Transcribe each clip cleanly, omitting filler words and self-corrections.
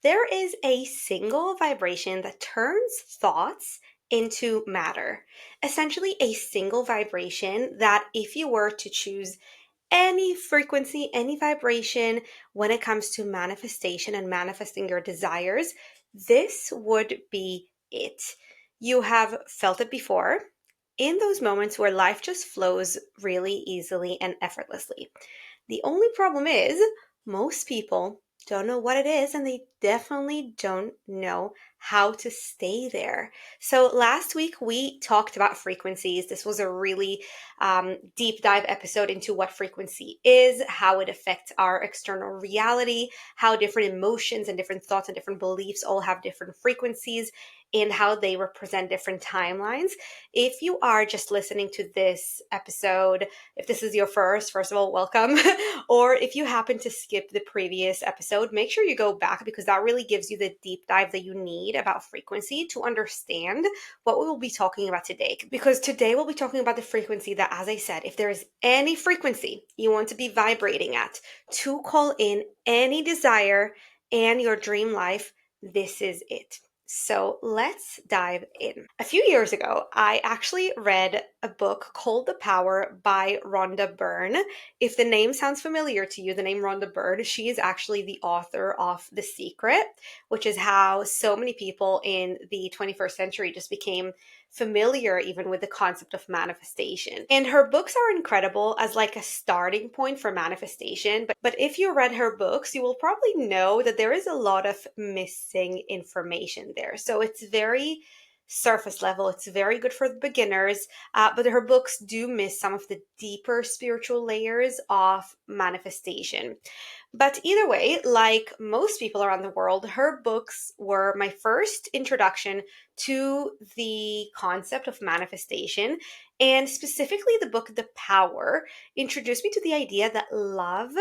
There is a single vibration that turns thoughts into matter. Essentially, a single vibration that if you were to choose any frequency, any vibration when it comes to manifestation and manifesting your desires, this would be it. You have felt it before in those moments where life just flows really easily and effortlessly. The only problem is most people don't know what it is and they definitely don't know how to stay there. So last week we talked about frequencies. This was a really deep dive episode into what frequency is, how it affects our external reality, how different emotions and different thoughts and different beliefs all have different frequencies and how they represent different timelines. If you are just listening to this episode, if this is your first of all, welcome. Or if you happen to skip the previous episode, make sure you go back because that really gives you the deep dive that you need about frequency to understand what we will be talking about today. Because today we'll be talking about the frequency that, as I said, if there is any frequency you want to be vibrating at to call in any desire and your dream life, this is it. So let's dive in. A few years ago, I actually read a book called The Power by Rhonda Byrne. If the name sounds familiar to you, the name Rhonda Byrne, she is actually the author of The Secret, which is how so many people in the 21st century just became familiar even with the concept of manifestation. And her books are incredible as like a starting point for manifestation. But if you read her books, you will probably know that there is a lot of missing information there. So it's very surface level. It's very good for the beginners, but her books do miss some of the deeper spiritual layers of manifestation. But either way, like most people around the world, her books were my first introduction to the concept of manifestation. And specifically, the book The Power introduced me to the idea that love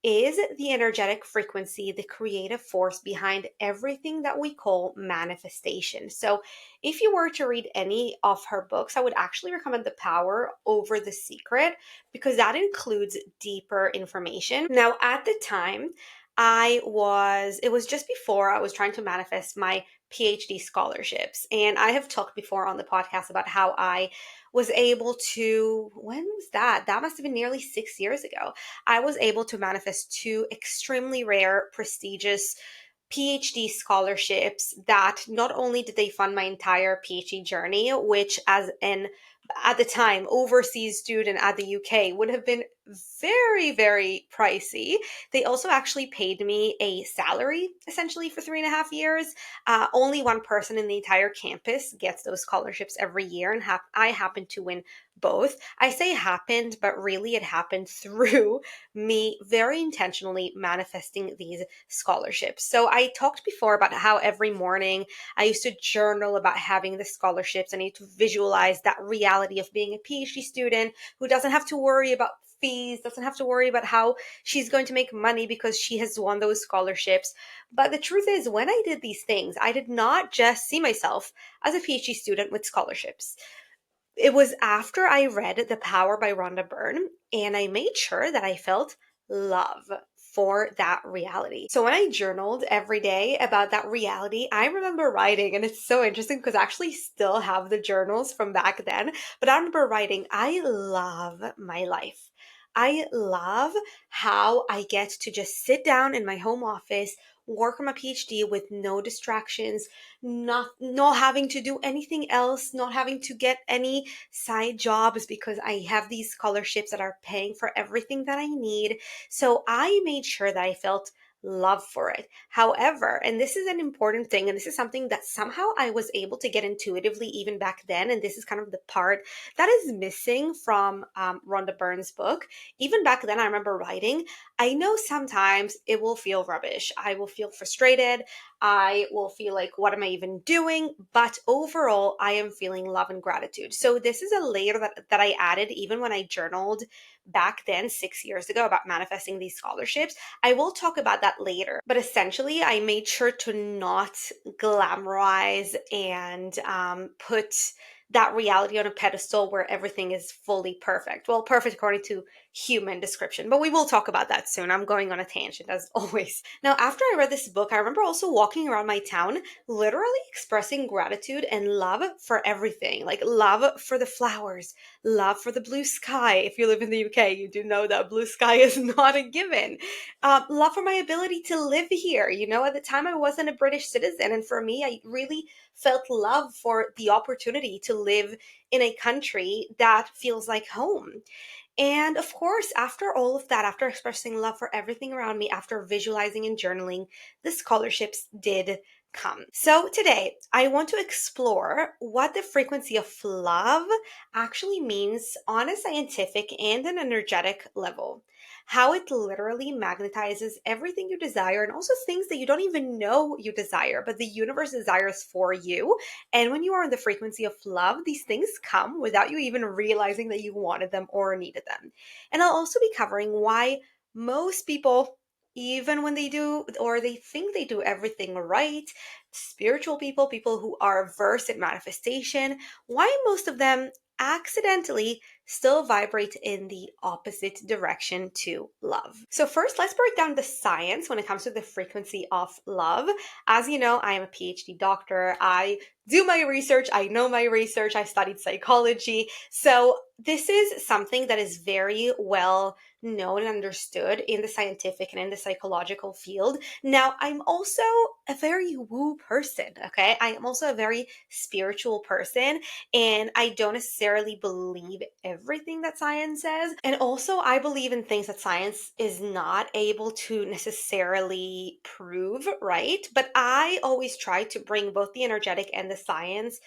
is the energetic frequency, the creative force behind everything that we call manifestation. So, if you were to read any of her books, I would actually recommend The Power over The Secret because that includes deeper information. Now, at the time, it was just before I was trying to manifest my PhD scholarships. And I have talked before on the podcast about how I was able to, when was that? That must have been nearly 6 years ago. I was able to manifest two extremely rare, prestigious PhD scholarships that not only did they fund my entire PhD journey, which as an at the time overseas student at the UK would have been very, very pricey. They also actually paid me a salary essentially for 3.5 years. Only one person in the entire campus gets those scholarships every year, and I happened to win both. I say happened, but really it happened through me very intentionally manifesting these scholarships. So I talked before about how every morning I used to journal about having the scholarships. I need to visualize that reality of being a PhD student who doesn't have to worry about fees, doesn't have to worry about how she's going to make money because she has won those scholarships. But the truth is, when I did these things, I did not just see myself as a PhD student with scholarships. It was after I read The Power by Rhonda Byrne and I made sure that I felt love for that reality. So when I journaled every day about that reality, I remember writing, and it's so interesting because I actually still have the journals from back then, but I remember writing, I love my life. I love how I get to just sit down in my home office, work on my PhD with no distractions, not having to do anything else, not having to get any side jobs because I have these scholarships that are paying for everything that I need. So I made sure that I felt love for it. However, and this is an important thing, and this is something that somehow I was able to get intuitively even back then, and this is kind of the part that is missing from Rhonda Byrne's book. Even back then, I remember writing, I know sometimes it will feel rubbish. I will feel frustrated. I will feel like, what am I even doing? But overall, I am feeling love and gratitude. So this is a layer that I added even when I journaled back then 6 years ago about manifesting these scholarships. I will talk about that later. But essentially, I made sure to not glamorize and put that reality on a pedestal where everything is fully perfect. Well, perfect according to human description, but we will talk about that soon. I'm going on a tangent as always. Now, after I read this book, I remember also walking around my town, literally expressing gratitude and love for everything, like love for the flowers, love for the blue sky. If you live in the UK, you do know that blue sky is not a given. Love for my ability to live here. You know, at the time I wasn't a British citizen, and for me, I really felt love for the opportunity to live in a country that feels like home. And of course, after all of that, after expressing love for everything around me, after visualizing and journaling, the scholarships did come. So today, I want to explore what the frequency of love actually means on a scientific and an energetic level. How it literally magnetizes everything you desire and also things that you don't even know you desire, but the universe desires for you. And when you are in the frequency of love, these things come without you even realizing that you wanted them or needed them. And I'll also be covering why most people, even when they do or they think they do everything right, spiritual people, people who are versed in manifestation, why most of them accidentally still vibrate in the opposite direction to love. So first, let's break down the science when it comes to the frequency of love. As you know, I am a PhD doctor. I do my research. I know my research. I studied psychology. So this is something that is very well known and understood in the scientific and in the psychological field. Now, I'm also a very woo person, okay? I am also a very spiritual person, and I don't necessarily believe everything that science says. And also, I believe in things that science is not able to necessarily prove, right? But I always try to bring both the energetic and the science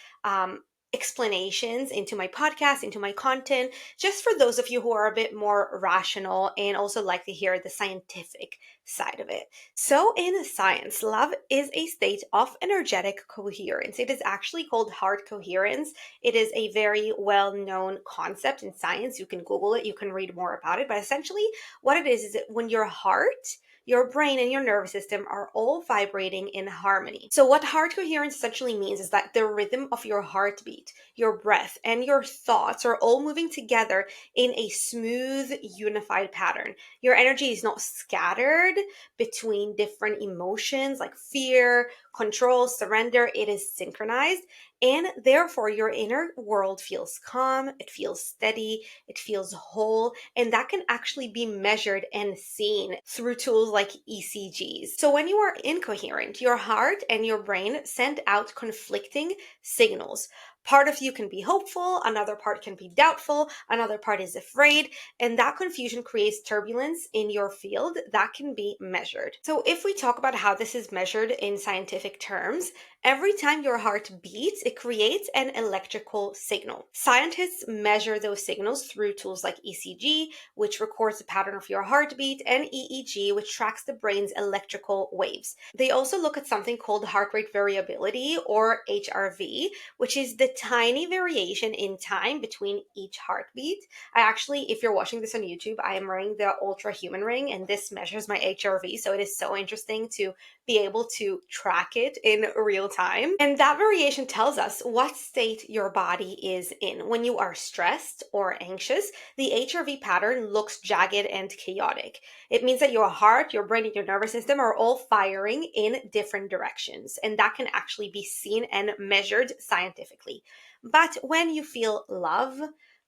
explanations into my podcast, into my content, just for those of you who are a bit more rational and also like to hear the scientific side of it. So, in science, love is a state of energetic coherence. It is actually called heart coherence. It is a very well known concept in science. You can Google it, you can read more about it. But essentially, what it is that when your heart, your brain, and your nervous system are all vibrating in harmony. So, what heart coherence essentially means is that the rhythm of your heartbeat, your breath, and your thoughts are all moving together in a smooth, unified pattern. Your energy is not scattered between different emotions like fear, control, surrender. It is synchronized. And therefore, your inner world feels calm, it feels steady, it feels whole, and that can actually be measured and seen through tools like ECGs. So, when you are incoherent, your heart and your brain send out conflicting signals. Part of you can be hopeful, another part can be doubtful, another part is afraid, and that confusion creates turbulence in your field that can be measured. So, if we talk about how this is measured in scientific terms, every time your heart beats, it creates an electrical signal. Scientists measure those signals through tools like ECG, which records the pattern of your heartbeat, and EEG, which tracks the brain's electrical waves. They also look at something called heart rate variability, or HRV, which is the tiny variation in time between each heartbeat. I actually, if you're watching this on YouTube, I am wearing the Ultra Human Ring, and this measures my HRV, so it is so interesting to be able to track it in real time. And that variation tells us what state your body is in. When you are stressed or anxious, the HRV pattern looks jagged and chaotic. It means that your heart, your brain, and your nervous system are all firing in different directions, and that can actually be seen and measured scientifically. But when you feel love,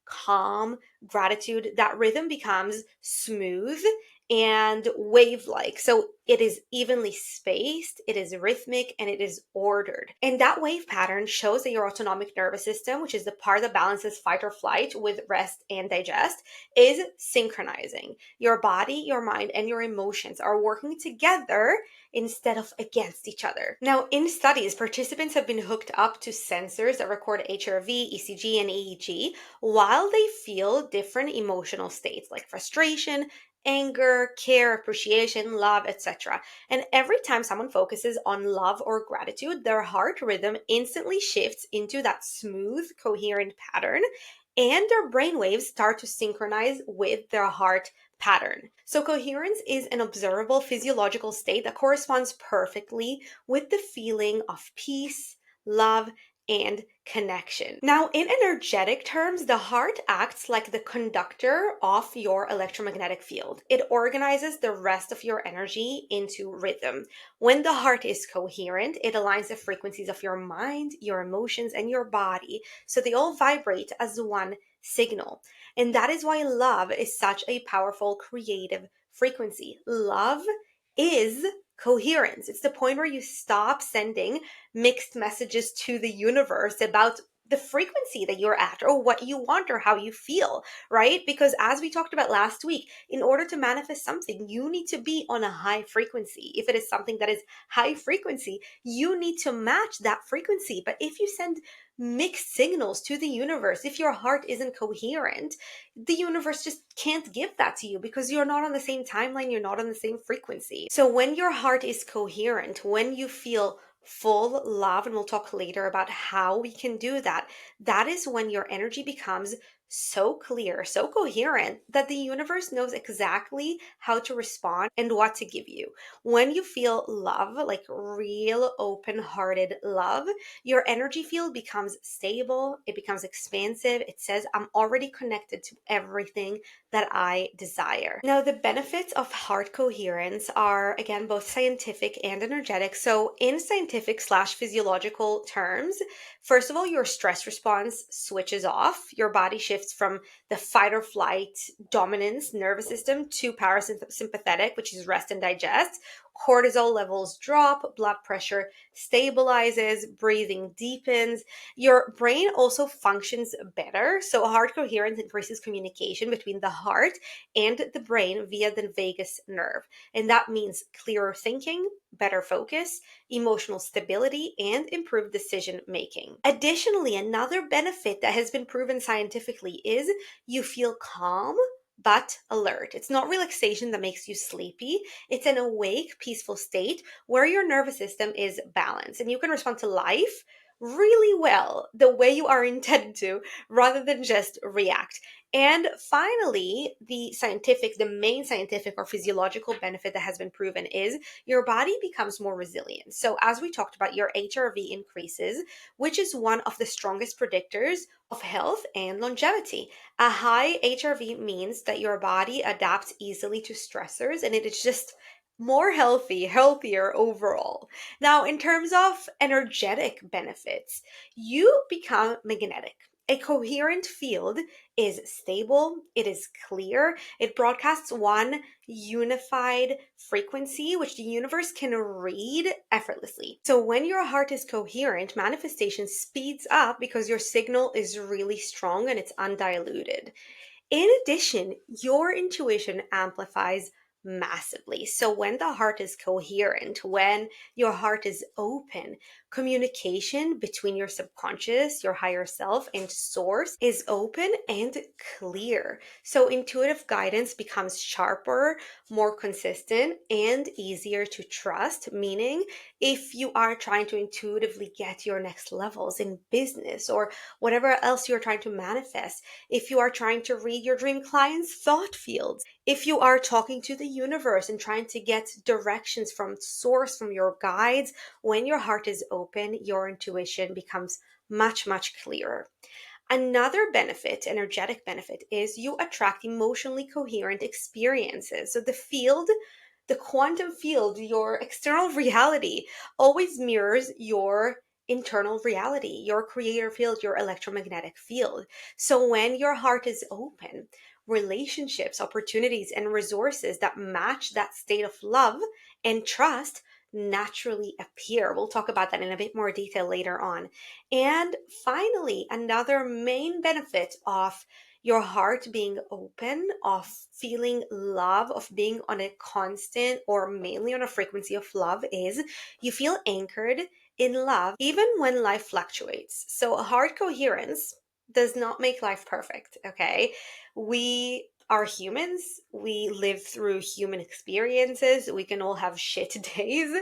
calm, gratitude, that rhythm becomes smooth and wave-like. So it is evenly spaced, it is rhythmic, and it is ordered. And that wave pattern shows that your autonomic nervous system, which is the part that balances fight or flight with rest and digest, is synchronizing. Your body, your mind, and your emotions are working together instead of against each other. Now, in studies, participants have been hooked up to sensors that record HRV, ECG, and EEG while they feel different emotional states like frustration, anger, care, appreciation, love, etc. And every time someone focuses on love or gratitude, their heart rhythm instantly shifts into that smooth, coherent pattern, and their brain waves start to synchronize with their heart pattern. So, coherence is an observable physiological state that corresponds perfectly with the feeling of peace, love, and connection. Now, in energetic terms, the heart acts like the conductor of your electromagnetic field. It organizes the rest of your energy into rhythm. When the heart is coherent, it aligns the frequencies of your mind, your emotions, and your body so they all vibrate as one signal. And that is why love is such a powerful creative frequency. Love is coherence. It's the point where you stop sending mixed messages to the universe about the frequency that you're at or what you want or how you feel, right? Because as we talked about last week, in order to manifest something, you need to be on a high frequency. If it is something that is high frequency, you need to match that frequency. But if you send mixed signals to the universe, if your heart isn't coherent, the universe just can't give that to you because you're not on the same timeline, you're not on the same frequency. So when your heart is coherent, when you feel full love, and we'll talk later about how we can do that, that is when your energy becomes so clear, so coherent that the universe knows exactly how to respond and what to give you. When you feel love, like real open-hearted love, your energy field becomes stable, it becomes expansive. It says, I'm already connected to everything that I desire. Now, the benefits of heart coherence are, again, both scientific and energetic. So, in scientific slash physiological terms, first of all, your stress response switches off. Your body shifts from the fight or flight dominance nervous system to parasympathetic, which is rest and digest. Cortisol levels drop, blood pressure stabilizes, breathing deepens. Your brain also functions better. So, heart coherence increases communication between the heart and the brain via the vagus nerve. And that means clearer thinking, better focus, emotional stability, and improved decision making. Additionally, another benefit that has been proven scientifically is you feel calm but alert. It's not relaxation that makes you sleepy. It's an awake, peaceful state where your nervous system is balanced and you can respond to life really well the way you are intended to rather than just react. And finally, the main scientific or physiological benefit that has been proven is your body becomes more resilient. So, as we talked about, your HRV increases, which is one of the strongest predictors of health and longevity. A high HRV means that your body adapts easily to stressors and it is just more healthier overall. Now, in terms of energetic benefits, you become magnetic. A coherent field is stable, it is clear, it broadcasts one unified frequency, which the universe can read effortlessly. So, when your heart is coherent, manifestation speeds up because your signal is really strong and it's undiluted. In addition, your intuition amplifies massively. So, when the heart is coherent, when your heart is open, communication between your subconscious, your higher self, and source is open and clear. So, intuitive guidance becomes sharper, more consistent, and easier to trust. Meaning, if you are trying to intuitively get your next levels in business or whatever else you're trying to manifest, if you are trying to read your dream client's thought fields, if you are talking to the universe and trying to get directions from source, from your guides, when your heart is open, your intuition becomes much clearer. Another benefit, energetic benefit, is you attract emotionally coherent experiences. So the quantum field, your external reality, always mirrors your internal reality, your creator field, your electromagnetic field. So when your heart is open, relationships, opportunities, and resources that match that state of love and trust naturally appear. We'll talk about that in a bit more detail later on. And finally, another main benefit of your heart being open, of feeling love, of being on a constant or mainly on a frequency of love is you feel anchored in love even when life fluctuates. So, heart coherence does not make life perfect, okay? We are humans. We live through human experiences. We can all have shit days.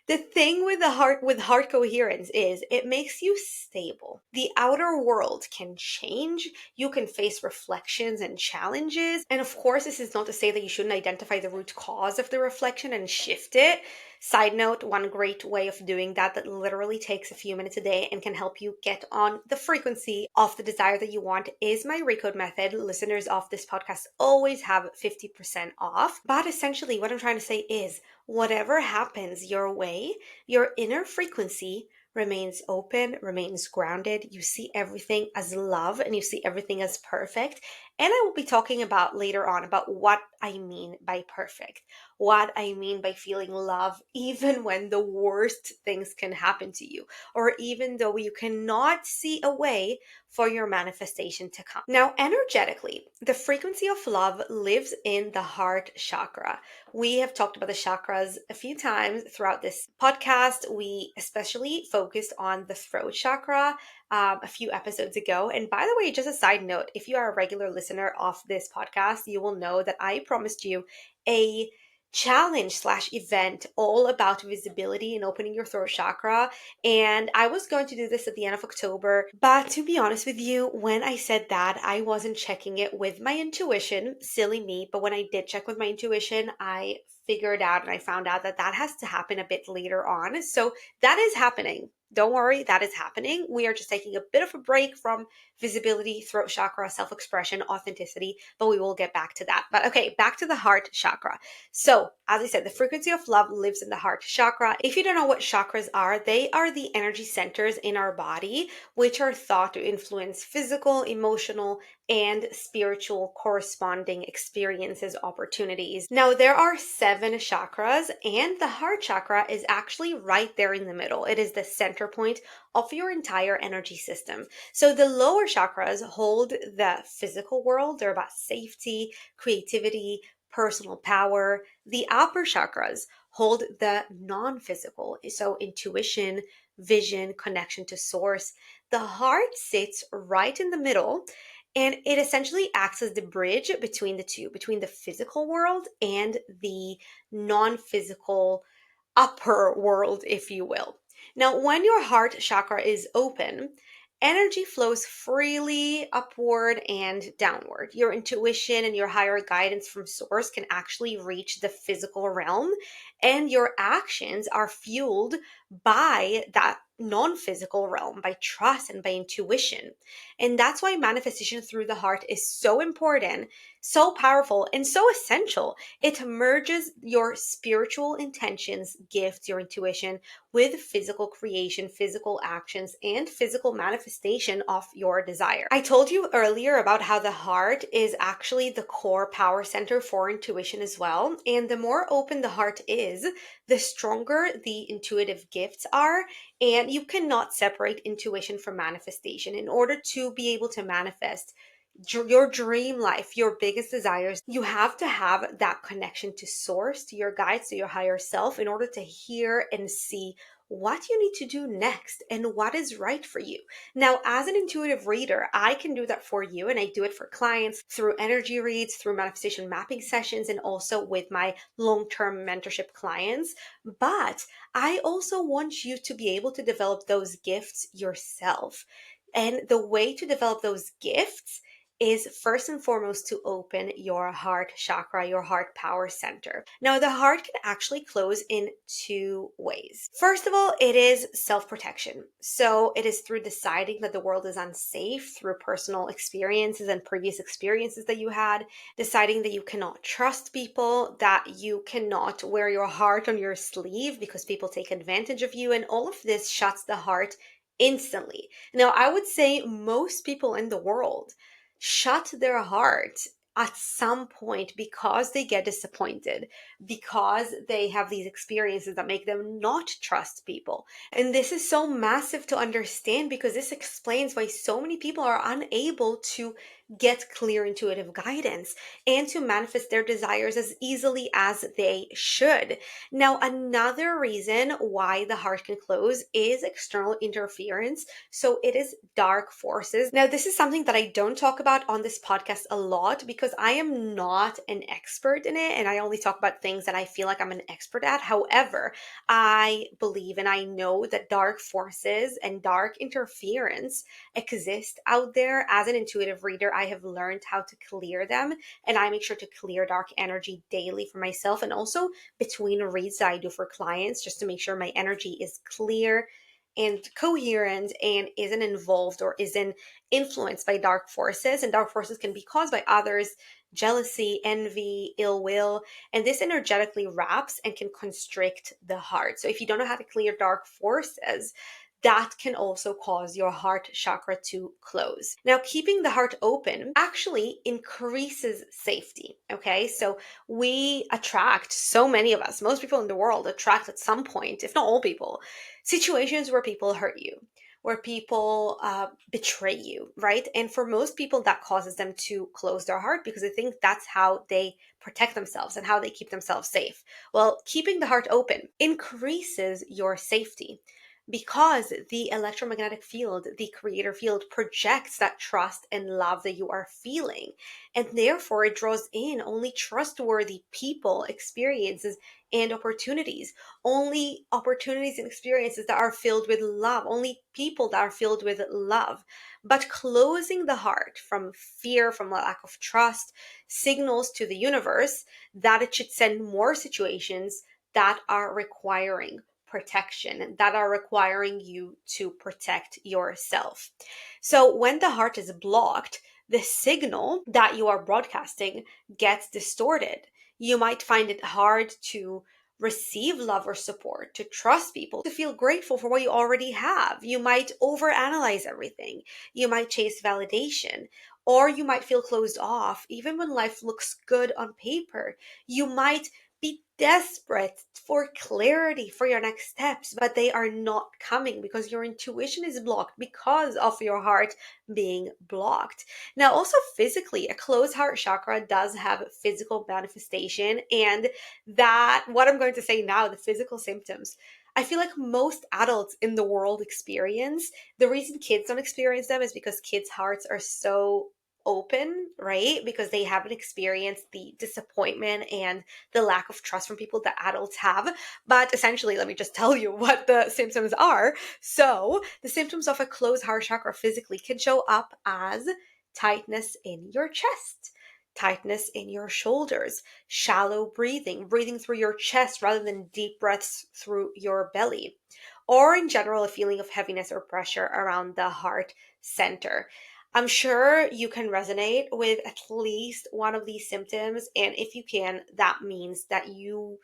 The thing with heart coherence is it makes you stable. The outer world can change. You can face reflections and challenges. And of course, this is not to say that you shouldn't identify the root cause of the reflection and shift it. Side note, one great way of doing that literally takes a few minutes a day and can help you get on the frequency of the desire that you want is my recode method. Listeners of this podcast always have 50% off. But essentially, what I'm trying to say is whatever happens your way, your inner frequency remains open, remains grounded. You see everything as love and you see everything as perfect. And I will be talking about later on about what I mean by perfect, what I mean by feeling love, even when the worst things can happen to you, or even though you cannot see a way for your manifestation to come. Now, energetically, the frequency of love lives in the heart chakra. We have talked about the chakras a few times throughout this podcast. We especially focused on the throat chakra a few episodes ago. And by the way, just a side note, if you are a regular listener of this podcast, you will know that I promised you a challenge slash event all about visibility and opening your throat chakra. And I was going to do this at the end of October. But to be honest with you, when I said that, I wasn't checking it with my intuition. Silly me. But when I did check with my intuition, I figured out and I found out that that has to happen a bit later on. So that is happening. Don't worry, that is happening. We are just taking a bit of a break from visibility, throat chakra, self expression, authenticity, but we will get back to that. But okay, back to the heart chakra. So, as I said, the frequency of love lives in the heart chakra. If you don't know what chakras are, they are the energy centers in our body, which are thought to influence physical, emotional, and spiritual corresponding experiences, opportunities. Now, there are 7 chakras, and the heart chakra is actually right there in the middle. It is the center point of your entire energy system. So the lower chakras hold the physical world. They're about safety, creativity, personal power. The upper chakras hold the non-physical, so intuition, vision, connection to source. The heart sits right in the middle, and it essentially acts as the bridge between the two, between the physical world and the non-physical upper world, if you will. Now, when your heart chakra is open, energy flows freely upward and downward. Your intuition and your higher guidance from source can actually reach the physical realm, and your actions are fueled by that non-physical realm, by trust and by intuition. And that's why manifestation through the heart is so important, so powerful, and so essential. It merges your spiritual intentions, gifts, your intuition with physical creation, physical actions, and physical manifestation of your desire. I told you earlier about how the heart is actually the core power center for intuition as well. And the more open the heart is, the stronger the intuitive gifts are. And you cannot separate intuition from manifestation. In order to be able to manifest your dream life, your biggest desires, you have to have that connection to source, to your guides, to your higher self in order to hear and see what you need to do next and what is right for you. Now, as an intuitive reader, I can do that for you, and I do it for clients through energy reads, through manifestation mapping sessions, and also with my long-term mentorship clients. But I also want you to be able to develop those gifts yourself. And the way to develop those gifts is first and foremost to open your heart chakra, your heart power center. Now, the heart can actually close in 2 ways. First of all, it is self-protection. So it is through deciding that the world is unsafe through personal experiences and previous experiences that you had, deciding that you cannot trust people, that you cannot wear your heart on your sleeve because people take advantage of you, and all of this shuts the heart instantly. Now, I would say most people in the world shut their heart at some point because they get disappointed, because they have these experiences that make them not trust people. And this is so massive to understand because this explains why so many people are unable to get clear intuitive guidance and to manifest their desires as easily as they should. Now, another reason why the heart can close is external interference. So it is dark forces. Now, this is something that I don't talk about on this podcast a lot because I am not an expert in it and I only talk about things that I feel like I'm an expert at. However, I believe and I know that dark forces and dark interference exist out there. As an intuitive reader, I have learned how to clear them, and I make sure to clear dark energy daily for myself and also between reads that I do for clients, just to make sure my energy is clear and coherent and isn't involved or isn't influenced by dark forces. And dark forces can be caused by others, jealousy, envy, ill will, and this energetically wraps and can constrict the heart. So if you don't know how to clear dark forces, that can also cause your heart chakra to close. Now, keeping the heart open actually increases safety. Okay, so we attract, so many of us, most people in the world attract at some point, if not all people, situations where people hurt you, where people betray you, right? And for most people, that causes them to close their heart because they think that's how they protect themselves and how they keep themselves safe. Well, keeping the heart open increases your safety because the electromagnetic field, the creator field, projects that trust and love that you are feeling. And therefore, it draws in only trustworthy people, experiences, and opportunities. Only opportunities and experiences that are filled with love, only people that are filled with love. But closing the heart from fear, from lack of trust, signals to the universe that it should send more situations that are requiring protection, that are requiring you to protect yourself. So when the heart is blocked, the signal that you are broadcasting gets distorted. You might find it hard to receive love or support, to trust people, to feel grateful for what you already have. You might overanalyze everything. You might chase validation, or you might feel closed off even when life looks good on paper. You might be desperate for clarity for your next steps, but they are not coming because your intuition is blocked because of your heart being blocked. Now, also physically, a closed heart chakra does have physical manifestation, and that, what I'm going to say now, the physical symptoms, I feel like most adults in the world experience. The reason kids don't experience them is because kids' hearts are so open, right? Because they haven't experienced the disappointment and the lack of trust from people that adults have. But essentially, let me just tell you what the symptoms are. So, the symptoms of a closed heart chakra physically can show up as tightness in your chest, tightness in your shoulders, shallow breathing, breathing through your chest rather than deep breaths through your belly, or in general, a feeling of heaviness or pressure around the heart center. I'm sure you can resonate with at least one of these symptoms. And if you can, that means that you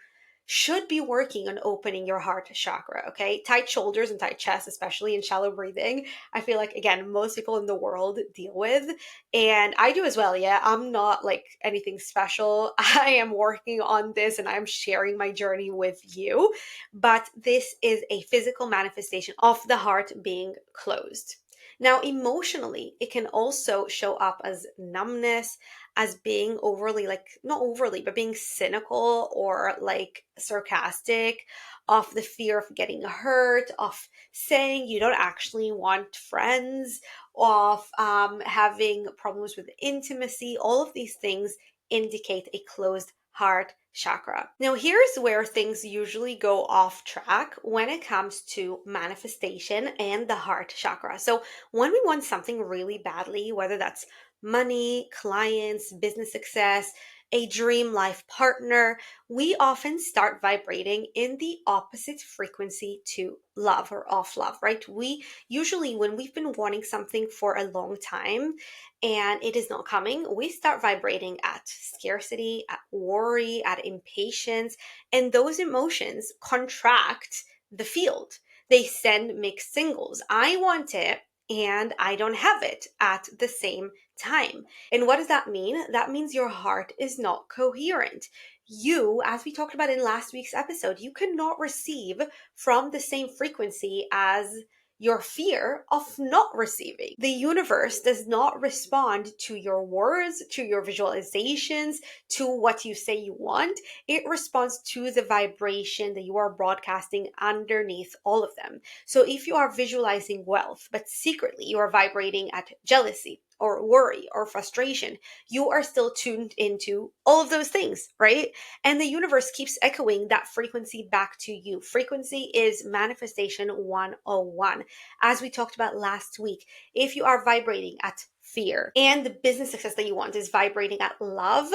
should be working on opening your heart chakra, okay? Tight shoulders and tight chest, especially in shallow breathing, I feel like, again, most people in the world deal with. And I do as well, yeah. I'm not like anything special. I am working on this and I'm sharing my journey with you. But this is a physical manifestation of the heart being closed. Now, emotionally, it can also show up as numbness, as being overly, like, not overly, but being cynical or like sarcastic, of the fear of getting hurt, of saying you don't actually want friends, of having problems with intimacy. All of these things indicate a closed heart chakra. Now, here's where things usually go off track when it comes to manifestation and the heart chakra. So, when we want something really badly, whether that's money, clients, business success, a dream life partner, we often start vibrating in the opposite frequency to love or off love, right? We usually, when we've been wanting something for a long time and it is not coming, we start vibrating at scarcity, at worry, at impatience, and those emotions contract the field. They send mixed signals. I want it and I don't have it at the same time. And what does that mean? That means your heart is not coherent. You, as we talked about in last week's episode, you cannot receive from the same frequency as your fear of not receiving. The universe does not respond to your words, to your visualizations, to what you say you want. It responds to the vibration that you are broadcasting underneath all of them. So if you are visualizing wealth, but secretly you are vibrating at jealousy, or worry or frustration, you are still tuned into all of those things, right? And the universe keeps echoing that frequency back to you. Frequency is manifestation 101. As we talked about last week, if you are vibrating at fear and the business success that you want is vibrating at love,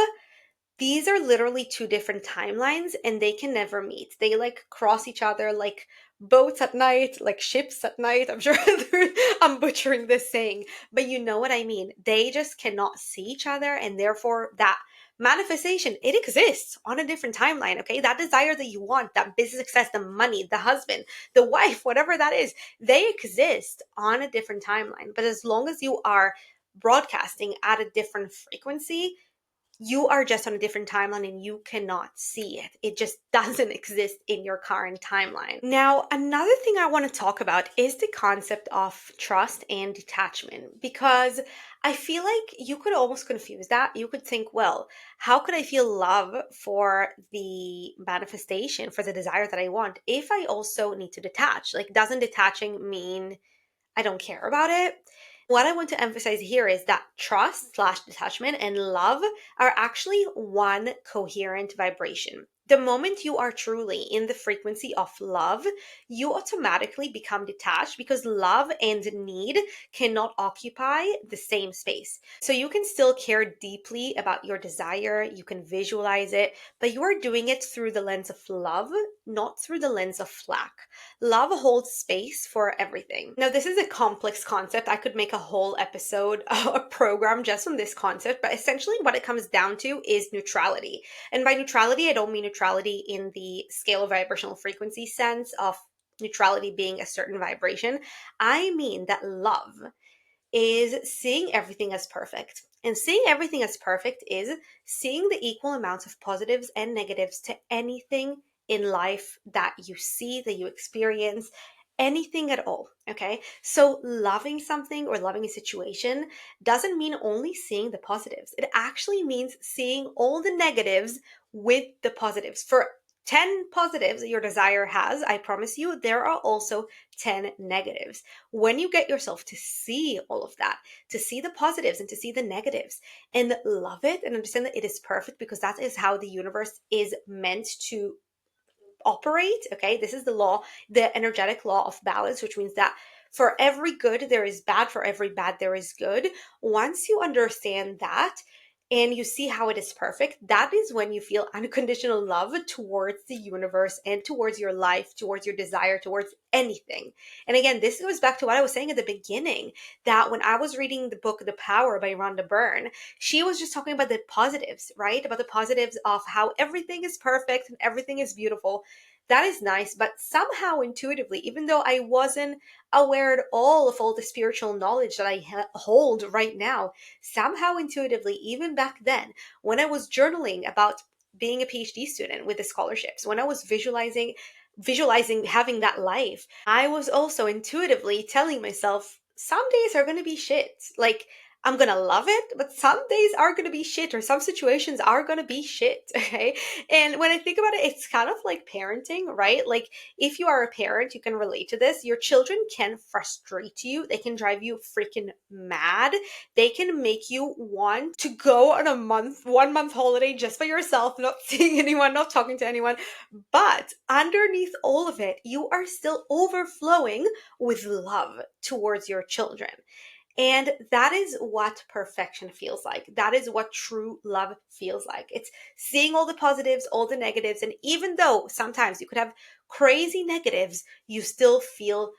these are literally two different timelines and they can never meet. They like cross each other like boats at night, like ships at night. I'm sure I'm butchering this saying, but you know what I mean. They just cannot see each other, and therefore that manifestation, it exists on a different timeline, okay? That desire that you want, that business success, the money, the husband, the wife, whatever that is, they exist on a different timeline. But as long as you are broadcasting at a different frequency, you are just on a different timeline and you cannot see it. It just doesn't exist in your current timeline. Now, another thing I want to talk about is the concept of trust and detachment, because I feel like you could almost confuse that. You could think, well, how could I feel love for the manifestation, for the desire that I want, if I also need to detach? Like, doesn't detaching mean I don't care about it? What I want to emphasize here is that trust slash detachment and love are actually one coherent vibration. The moment you are truly in the frequency of love, you automatically become detached because love and need cannot occupy the same space. So you can still care deeply about your desire, you can visualize it, but you are doing it through the lens of love, not through the lens of lack. Love holds space for everything. Now, this is a complex concept. I could make a whole episode, a program just on this concept, but essentially what it comes down to is neutrality. And by neutrality, I don't mean neutrality in the scale of vibrational frequency sense of neutrality being a certain vibration. I mean that love is seeing everything as perfect. And seeing everything as perfect is seeing the equal amounts of positives and negatives to anything in life that you see, that you experience, anything at all. Okay. So loving something or loving a situation doesn't mean only seeing the positives. It actually means seeing all the negatives with the positives. For 10 positives that your desire has, I promise you, there are also 10 negatives. When you get yourself to see all of that, to see the positives and to see the negatives and love it and understand that it is perfect, because that is how the universe is meant to operate. Okay, this is the law, the energetic law of balance, which means that for every good there is bad, for every bad there is good. Once you understand that and you see how it is perfect, that is when you feel unconditional love towards the universe and towards your life, towards your desire, towards anything. And again, this goes back to what I was saying at the beginning, that when I was reading the book The Power by Rhonda Byrne, she was just talking about the positives, right? About the positives of how everything is perfect and everything is beautiful. That is nice, but somehow intuitively, even though I wasn't aware at all of all the spiritual knowledge that I hold right now, somehow intuitively, even back then, when I was journaling about being a PhD student with the scholarships, when I was visualizing having that life, I was also intuitively telling myself some days are going to be shit. Like, I'm going to love it, but some days are going to be shit, or some situations are going to be shit. Okay. And when I think about it, it's kind of like parenting, right? Like, if you are a parent, you can relate to this. Your children can frustrate you. They can drive you freaking mad. They can make you want to go on a 1 month holiday just by yourself, not seeing anyone, not talking to anyone. But underneath all of it, you are still overflowing with love towards your children. And that is what perfection feels like. That is what true love feels like. It's seeing all the positives, all the negatives. And even though sometimes you could have crazy negatives, you still feel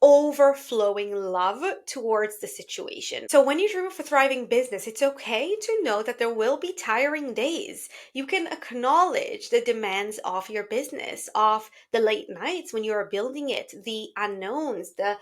overflowing love towards the situation. So when you dream of a thriving business, it's okay to know that there will be tiring days. You can acknowledge the demands of your business, of the late nights when you are building it, the unknowns, the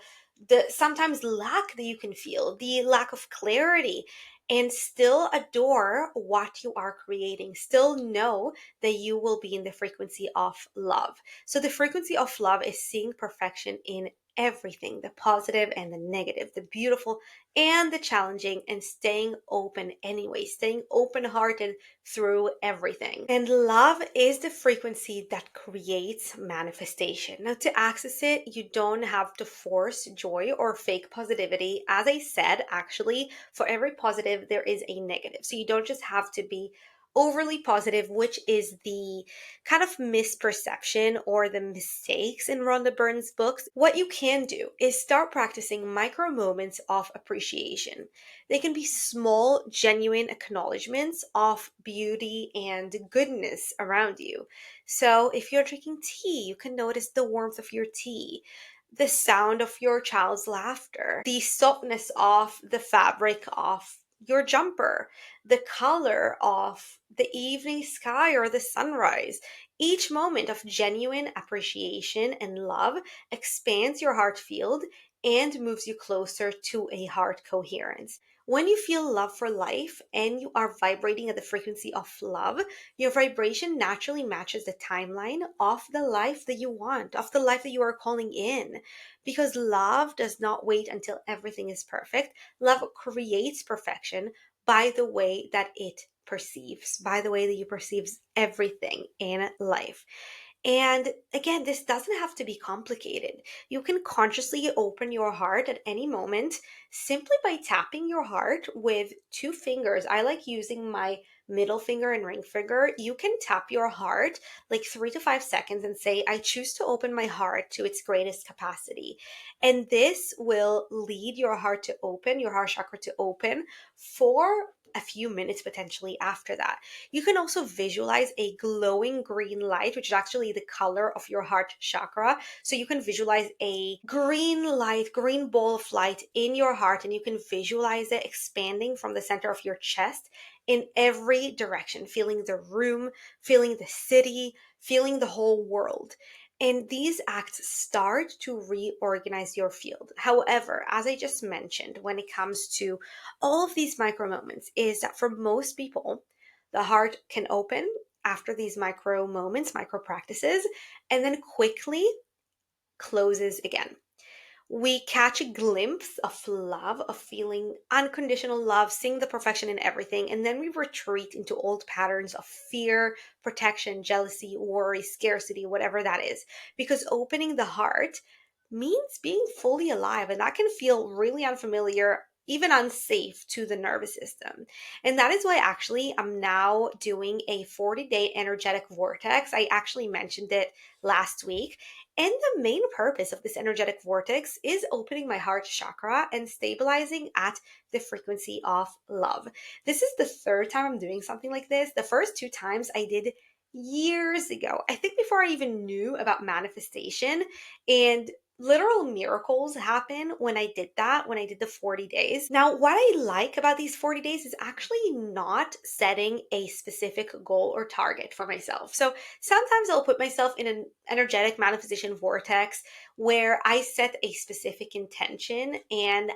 sometimes lack that you can feel, the lack of clarity, and still adore what you are creating. Still know that you will be in the frequency of love. So the frequency of love is seeing perfection in everything, the positive and the negative, the beautiful and the challenging, and staying open anyway, staying open hearted through everything. And love is the frequency that creates manifestation. Now, to access it, you don't have to force joy or fake positivity. As I said, actually, for every positive, there is a negative. So you don't just have to be overly positive, which is the kind of misperception or the mistakes in Rhonda Byrne's books. What you can do is start practicing micro moments of appreciation. They can be small, genuine acknowledgments of beauty and goodness around you. So if you're drinking tea, you can notice the warmth of your tea, the sound of your child's laughter, the softness of the fabric of your jumper, the color of the evening sky or the sunrise. Each moment of genuine appreciation and love expands your heart field and moves you closer to a heart coherence. When you feel love for life and you are vibrating at the frequency of love, your vibration naturally matches the timeline of the life that you want, of the life that you are calling in. Because love does not wait until everything is perfect. Love creates perfection by the way that it perceives, by the way that you perceives everything in life. And again, this doesn't have to be complicated. You can consciously open your heart at any moment simply by tapping your heart with two fingers. I like using my middle finger and ring finger. You can tap your heart like 3 to 5 seconds and say, I choose to open my heart to its greatest capacity. And this will lead your heart to open, your heart chakra to open for a few minutes potentially after that. You can also visualize a glowing green light, which is actually the color of your heart chakra. So you can visualize a green light, green ball of light in your heart, and you can visualize it expanding from the center of your chest in every direction, feeling the room, feeling the city, feeling the whole world. And these acts start to reorganize your field. However, as I just mentioned, when it comes to all of these micro moments, is that for most people, the heart can open after these micro moments, micro practices, and then quickly closes again. We catch a glimpse of love, of feeling unconditional love, seeing the perfection in everything, and then we retreat into old patterns of fear, protection, jealousy, worry, scarcity, whatever that is. Because opening the heart means being fully alive, and that can feel really unfamiliar, even unsafe to the nervous system. And that is why actually I'm now doing a 40-day energetic vortex. I actually mentioned it last week. And the main purpose of this energetic vortex is opening my heart chakra and stabilizing at the frequency of love. This is the third time I'm doing something like this. The first two times I did years ago, I think before I even knew about manifestation, and literal miracles happen when I did that, when I did the 40 days. Now, what I like about these 40 days is actually not setting a specific goal or target for myself. So sometimes I'll put myself in an energetic manifestation vortex where I set a specific intention, and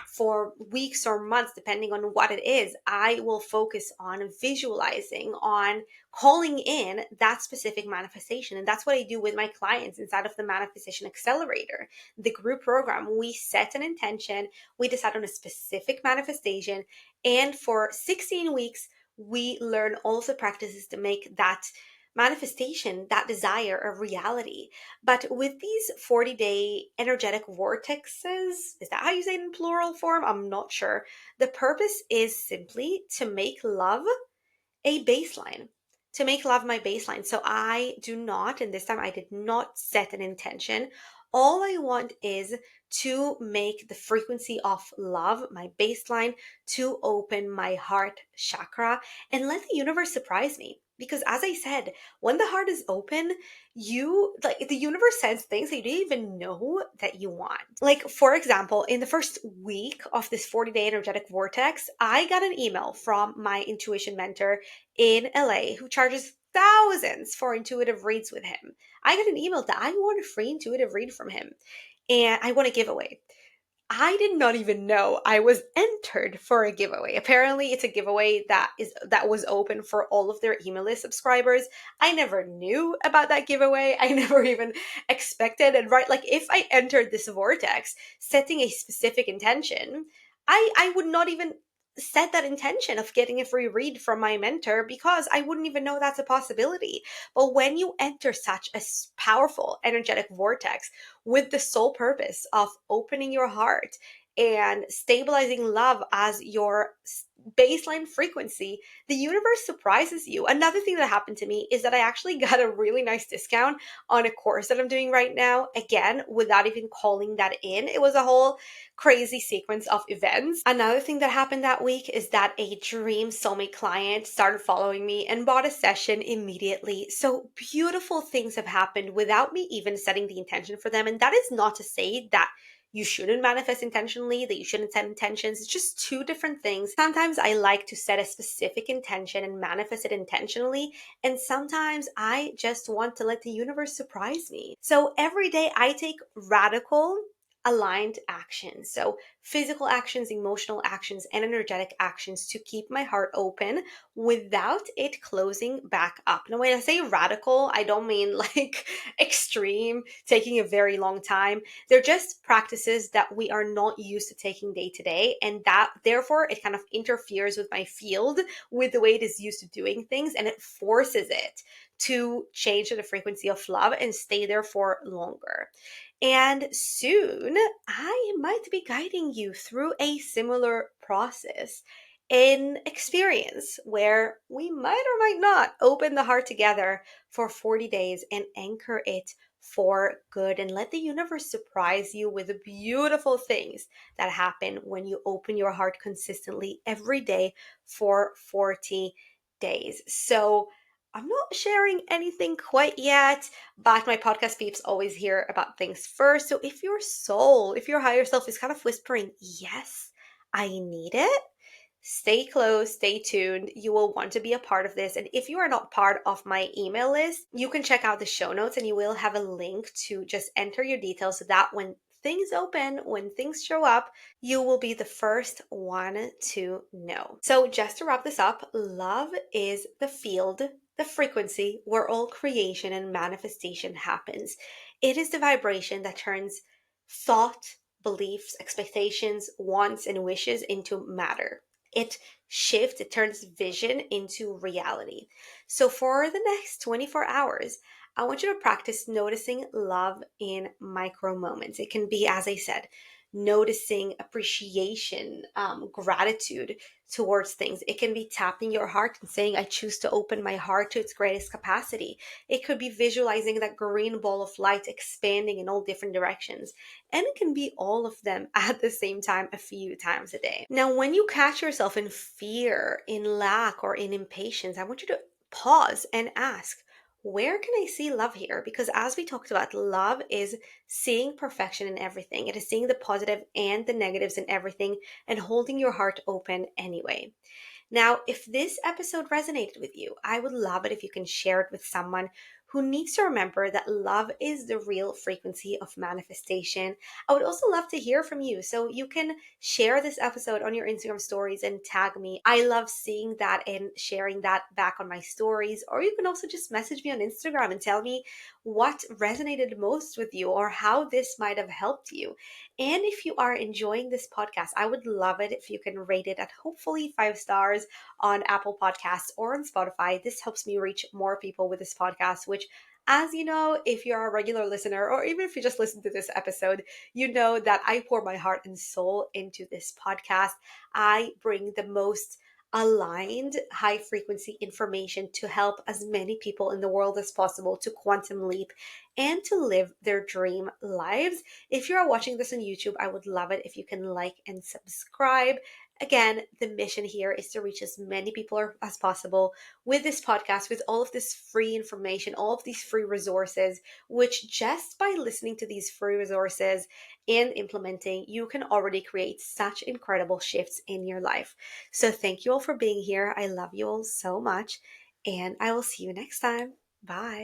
for weeks or months, depending on what it is, I will focus on visualizing, on calling in that specific manifestation. And that's what I do with my clients inside of the Manifestation Accelerator, the group program. We set an intention, we decide on a specific manifestation, and for 16 weeks, we learn all of the practices to make that manifestation, that desire, a reality. But with these 40-day energetic vortexes, is that how you say it in plural form? I'm not sure. The purpose is simply to make love a baseline, to make love my baseline. So I do not, and this time I did not set an intention. All I want is to make the frequency of love my baseline, to open my heart chakra and let the universe surprise me. Because as I said, when the heart is open, you like the universe sends things that you didn't even know that you want. Like, for example, in the first week of this 40-day energetic vortex, I got an email from my intuition mentor in LA who charges thousands for intuitive reads with him. I got an email that I want a free intuitive read from him and I want a giveaway. I did not even know I was entered for a giveaway. Apparently, it's a giveaway that was open for all of their email list subscribers. I never knew about that giveaway. I never even expected it, right? Like if I entered this vortex setting a specific intention, I would not even set that intention of getting a free read from my mentor because I wouldn't even know that's a possibility. But when you enter such a powerful energetic vortex with the sole purpose of opening your heart and stabilizing love as your baseline frequency, the universe surprises you. Another thing that happened to me is that I actually got a really nice discount on a course that I'm doing right now, again, without even calling that in. It was a whole crazy sequence of events. Another thing that happened that week is that a dream soulmate client started following me and bought a session immediately. So beautiful things have happened without me even setting the intention for them. And that is not to say that you shouldn't manifest intentionally, that you shouldn't set intentions. It's just two different things. Sometimes I like to set a specific intention and manifest it intentionally. And sometimes I just want to let the universe surprise me. So every day I take radical aligned actions. So physical actions, emotional actions, and energetic actions to keep my heart open without it closing back up. Now, when I say radical, I don't mean like extreme, taking a very long time. They're just practices that we are not used to taking day to day. And that therefore it kind of interferes with my field, with the way it is used to doing things. And it forces it to change to the frequency of love and stay there for longer. And soon I might be guiding you through a similar process in experience where we might or might not open the heart together for 40 days and anchor it for good and let the universe surprise you with the beautiful things that happen when you open your heart consistently every day for 40 days. So I'm not sharing anything quite yet, but my podcast peeps always hear about things first. So if your soul, if your higher self is kind of whispering, yes, I need it, stay close, stay tuned. You will want to be a part of this. And if you are not part of my email list, you can check out the show notes and you will have a link to just enter your details so that when things open, when things show up, you will be the first one to know. So just to wrap this up, love is the field, the frequency where all creation and manifestation happens. It is the vibration that turns thought, beliefs, expectations, wants, and wishes into matter. It shifts, it turns vision into reality. So for the next 24 hours, I want you to practice noticing love in micro moments. It can be, as I said, noticing appreciation, gratitude towards things. It can be tapping your heart and saying, I choose to open my heart to its greatest capacity. It could be visualizing that green ball of light expanding in all different directions. And it can be all of them at the same time a few times a day. Now, when you catch yourself in fear, in lack, or in impatience, I want you to pause and ask, where can I see love here? Because as we talked about, love is seeing perfection in everything. It is seeing the positive and the negatives in everything and holding your heart open anyway. Now, if this episode resonated with you, I would love it if you can share it with someone who needs to remember that love is the real frequency of manifestation. I would also love to hear from you. So you can share this episode on your Instagram stories and tag me. I love seeing that and sharing that back on my stories. Or you can also just message me on Instagram and tell me what resonated most with you or how this might have helped you. And if you are enjoying this podcast, I would love it if you can rate it at hopefully 5 stars on Apple Podcasts or on Spotify. This helps me reach more people with this podcast, which, as you know, if you're a regular listener, or even if you just listen to this episode, you know that I pour my heart and soul into this podcast. I bring the most aligned high frequency information to help as many people in the world as possible to quantum leap and to live their dream lives. If you're watching this on YouTube, I would love it if you can like and subscribe. Again, the mission here is to reach as many people as possible with this podcast, with all of this free information, all of these free resources, which just by listening to these free resources and implementing, you can already create such incredible shifts in your life. So thank you all for being here. I love you all so much, and I will see you next time. Bye.